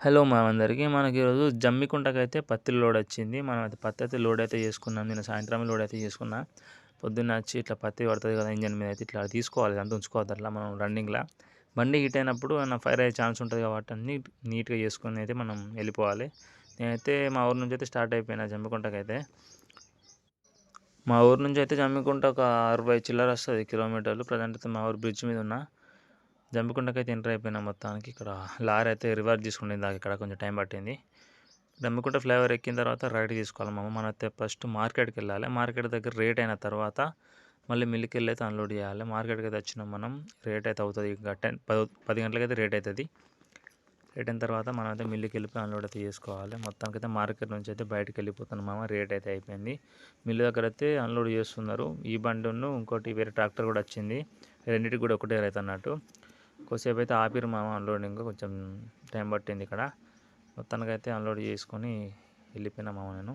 Hello మా అందరికి మనకి ఈరోజు జమ్మికుంటకైతే పత్తి లోడ్ వచ్చింది. మనం అయితే పత్తి అయితే లోడ్ అయితే చేసుకున్నాం. నిన్న సాయంత్రం లోడ్ అయితే చేసుకున్నా. పొద్దున్న వచ్చి ఇట్లా పత్తి పడుతుంది కదా ఇంజన్ మీద అయితే ఇట్లా తీసుకోవాలి, అంత ఉంచుకోవద్దు అట్లా మనం రన్నింగ్లో. బండి హీట్ అయినప్పుడు ఏమైనా ఫైర్ అయ్యే ఛాన్స్ ఉంటుంది కాబట్టి అన్నీ నీట్గా చేసుకొని అయితే మనం వెళ్ళిపోవాలి. నేనైతే మా ఊరు నుంచి అయితే స్టార్ట్ అయిపోయినా జమ్మికుంటకైతే. మా ఊరు నుంచి అయితే జమ్మికుంట ఒక 60 చిల్లర వస్తుంది కిలోమీటర్లు. ప్రజెంట్ అయితే మా ఊరు బ్రిడ్జ్ మీద ఉన్నా. జమ్మికుంటకైతే ఎంటర్ అయిపోయినా మొత్తానికి. ఇక్కడ లారీ అయితే రివర్స్ తీసుకునేది దాకా ఇక్కడ కొంచెం టైం పట్టింది. జమ్మికుంట ఫ్లైఓవర్ ఎక్కిన తర్వాత రైట్ తీసుకోవాలి మనం అయితే ఫస్ట్ మార్కెట్కి వెళ్ళాలి. మార్కెట్ దగ్గర రేట్ అయిన తర్వాత మళ్ళీ మిల్లుకి వెళ్ళి అయితే అన్లోడ్ చేయాలి. మార్కెట్కి అయితే వచ్చినాం మనం. రేట్ అయితే అవుతుంది ఇంకా 10 గంటలకైతే రేట్ అవుతుంది. రేట్ అయిన తర్వాత మనం అయితే మిల్లుకి వెళ్ళిపోయి అన్లోడ్ అయితే చేసుకోవాలి. మొత్తానికి అయితే మార్కెట్ నుంచి అయితే బయటకు వెళ్ళిపోతున్నాం మామ. రేట్ అయితే అయిపోయింది. మిల్లు దగ్గర అయితే అన్లోడ్ చేస్తున్నారు. ఈ బండిను ఇంకోటి వేరే ట్రాక్టర్ కూడా వచ్చింది. రెండింటికి కూడా ఒకటే రైతు అన్నట్టు. కొద్దిసేపు అయితే ఆపిరు మామ అన్లోడింగ్. కొంచెం టైం పట్టింది ఇక్కడ. మొత్తానికైతే అన్లోడ్ చేసుకొని వెళ్ళిపోయినా మామ నేను.